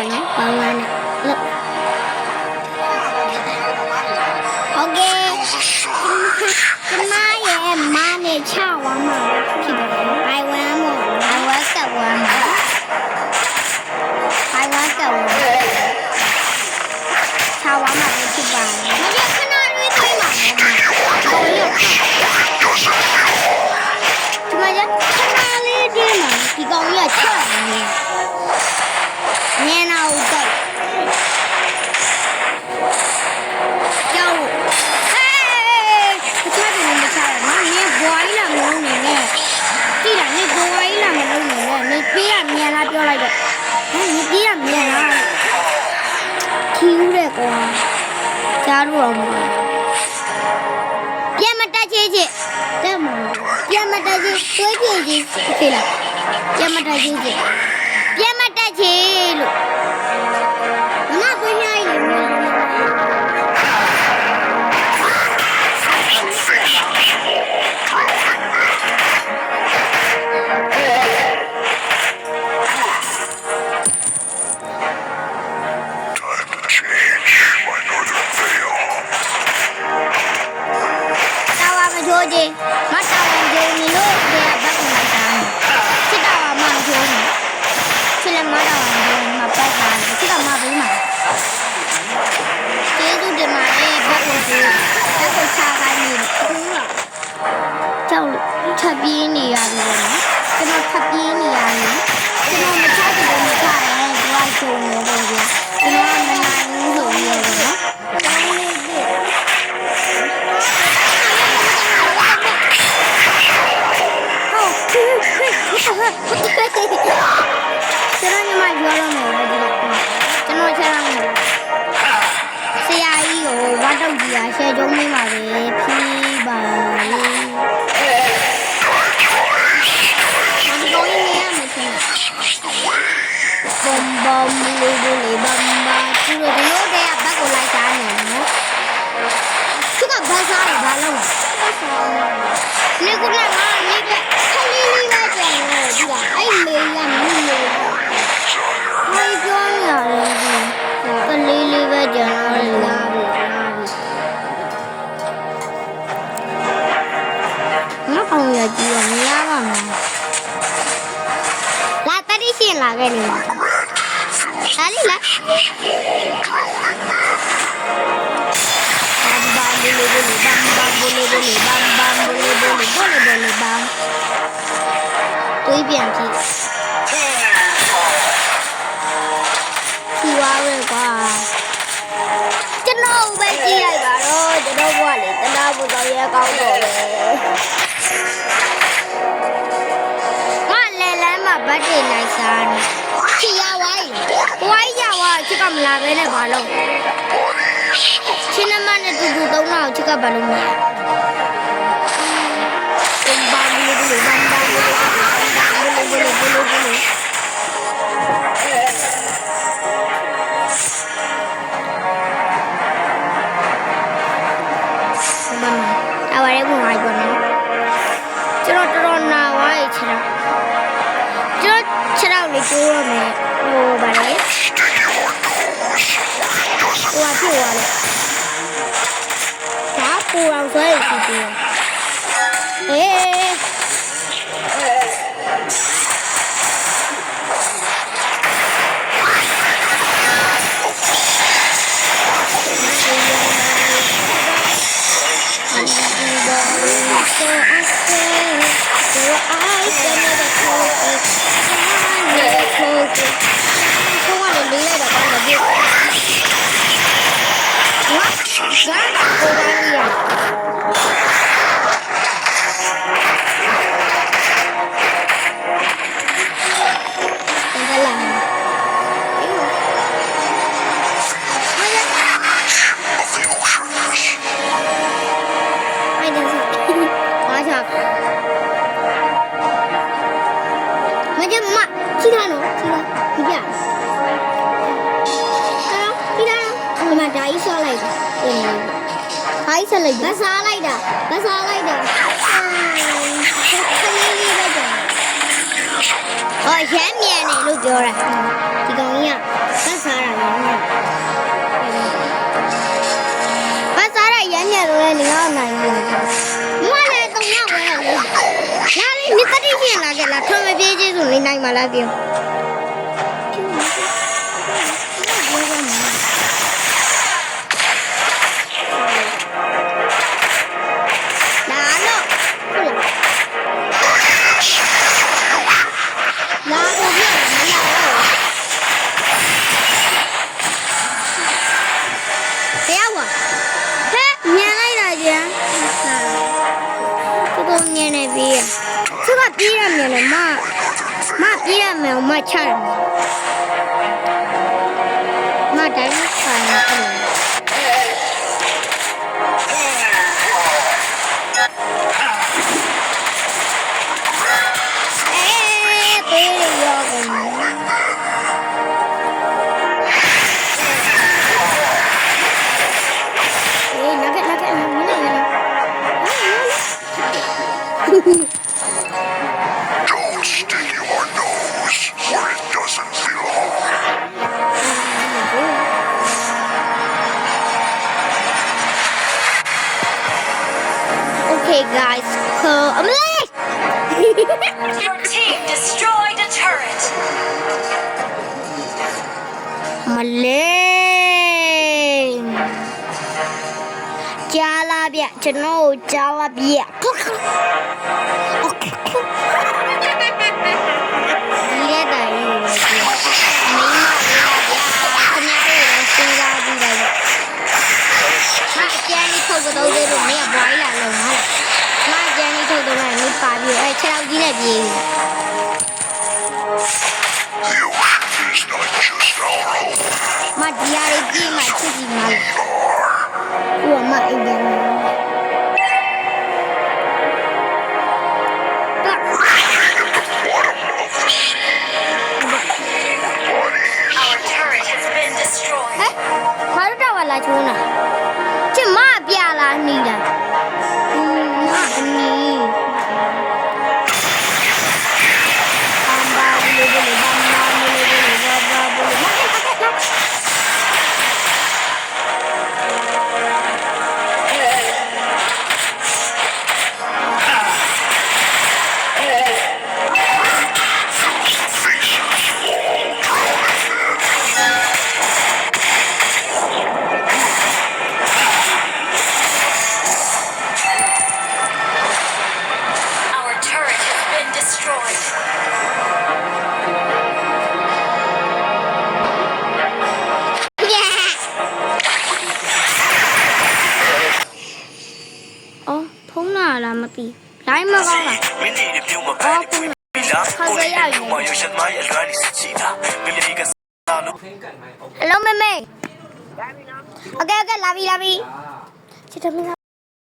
ပေါ့နော်ဘာမှနဲ့လို့โอเคကျမရဲ့မားနဲ့ချဝမ်းမှာဖြစ်တယ်ဘိုင်ဝမ်းမို့ဘိုင်ဝမ်းကဝမ်းမှာဘိုင်ဝမ်းကဝမ်းချဝမ်းမှာဖြစ်ပါတယ်မကြခဏလေးထိုင်ပါမယ်ကိုရကျမရခဏလေးဒီမှာဒီကောင်ကြီးကချတယ်ညနာဦးတော့ကြောက်ဟေးချတယ်မချတယ်နော်နင်ဘွားကြီးလာမလုံးနေနဲ့ကြည့်လားနင်ဘွားကြီးလာမလုံးနေနဲ့နင်ပြေးရမြန်လားပြောလိုက်တော့ဟဲ့နင်ပြေးရမြန်လားခီးဦးတဲ့ကွာကြားလို့အောင်ပြန်မတက်ချေချေတဲ့မပြန်မတက်ချေသွေးပြေးကြီးခေးလားပြန်မတက်ချေချေပြန်မတက်ချေလို့မမသွေးများကြီးလေမတာဝန်ကြုံနေလို့ဒီကဘက်ကိုလိုက်တာချစ်တာမှမကြုံဘူးချစ်လည်းမတာဝန်ကြုံမှာပတ်တာချစ်တာမှဘူးမှာကျေးဇူးတင်ပါတယ်ဘက်ကိုချခိုင်းနေဘူးလားကြောက်လို့ထပ်ပြေးနေရတယ်နော်ကျွန်တော်ထပ်ပြေးနေရတယ်ကျွန်တော်မချတဲ့ဘုံမချရင်ဒီကကြုံနေတော့ဗျာကျွန်တော်ကမနိုင်ဘူးဆိုပြီးတော့နော်ကျွန်တော်ညီမပြောလို့မယ်လေဒီကကျွန်တော်ချက်ရမယ်ဆရာကြီးကိုဝါတော့ကြီးကရှယ်ကျုံးနေပါပဲဖြီးပါလေဘာလို့ရင်းနေရမလဲဘုံဘုံလေးလေးဘမ်ဘာသူတို့ဒီလိုတည်းကဘက်ကိုလိုက်စားနေနော်သူကဘာစားလဲဘာလုပ်လဲနေကလည်းငါနေပဲခလေးလေးပဲကြံနေဒီကအဲ့လေးကမင်းလေးဘာပြောနေရလဲကလေးလေးပဲကြံနေလားငါကောင်ရကြည့်ရမရပါမယ်လာတတိရှင်လာခဲ့နေမှာဒါလေးလားbam bole bole bam bam bole bole bam bam bole bole bole bole bam တွေးပြန်ကြည့်ဖြူသွားပဲကွာကျွန်တော်ပဲကြည့်လိုက်ပါတော့ကျွန်တော်ကလေတနာဖို့တော့ရဲကောင်းတော့လေငါလဲလမ်းမှာဗတ်တွေလိုက်စားနေချီရဝိုင်းရဝါချစ်ကမလာပဲနဲ့ဘာလို့ချင်းနမနဲ့တူတူသုံးတော့ချစ်ကဘာလို့မလဲဘာလို့လဲဘာအဝရဲဘုံအိုက်ပါနော်ကျွန်တော်တော်နာဝါးချစ်တော့ကျွန်တော်လေးကျိုးရမယ်ဟိုဗါလေဟိုအဖြစ်သွားလေဒါပူအောင်ဆွဲကြည့်တယ်ဟေးဆက်လိုက်ဘာစားလိုက်တာခလေးလေးပဲကြာ ဟောရမ်းမြန်နေလို့ပြောတာဒီကောင်ကြီးကပတ်စားတာရမ်းမြန်ပတ်စားတာရမ်းမြန်လို့လည်းနေတော့နိုင်ဘူးမမလည်းတုံရဝဲတယ်လေလာလေနေတတိရှင်လာခဲ့လားထွန်မပြေးချင်းဆိုနေနိုင်မှာလားပြောပြေးရမယ်လေမပြေးရမယ်မချရမယ်မတိုင်းဆိုင်တယ်ပြေးရောကုန်လာခဲ့မနေရလားOkay, guys, Your team destroyed a turret. Malay. Jala bia, chano jala bia. Okay. Dia dah ini. Mak jangan ikut betul betul ni boy lah lama. Mak jangan ikut betul ni pabi. Cerau gila dia. Mak dia lagi mak cuci mal. Wah mak ini. Our turret has been destroyed. Baru dah wala cuna. Cuma biarlah ni dah. Mak ni. Bamba boleh. Our turret has been destroyed. Oh, phone nào là mà bị lái mà con à? Oh, phone. Không có gì. Hello, mẹ. Ok, la vi. Chị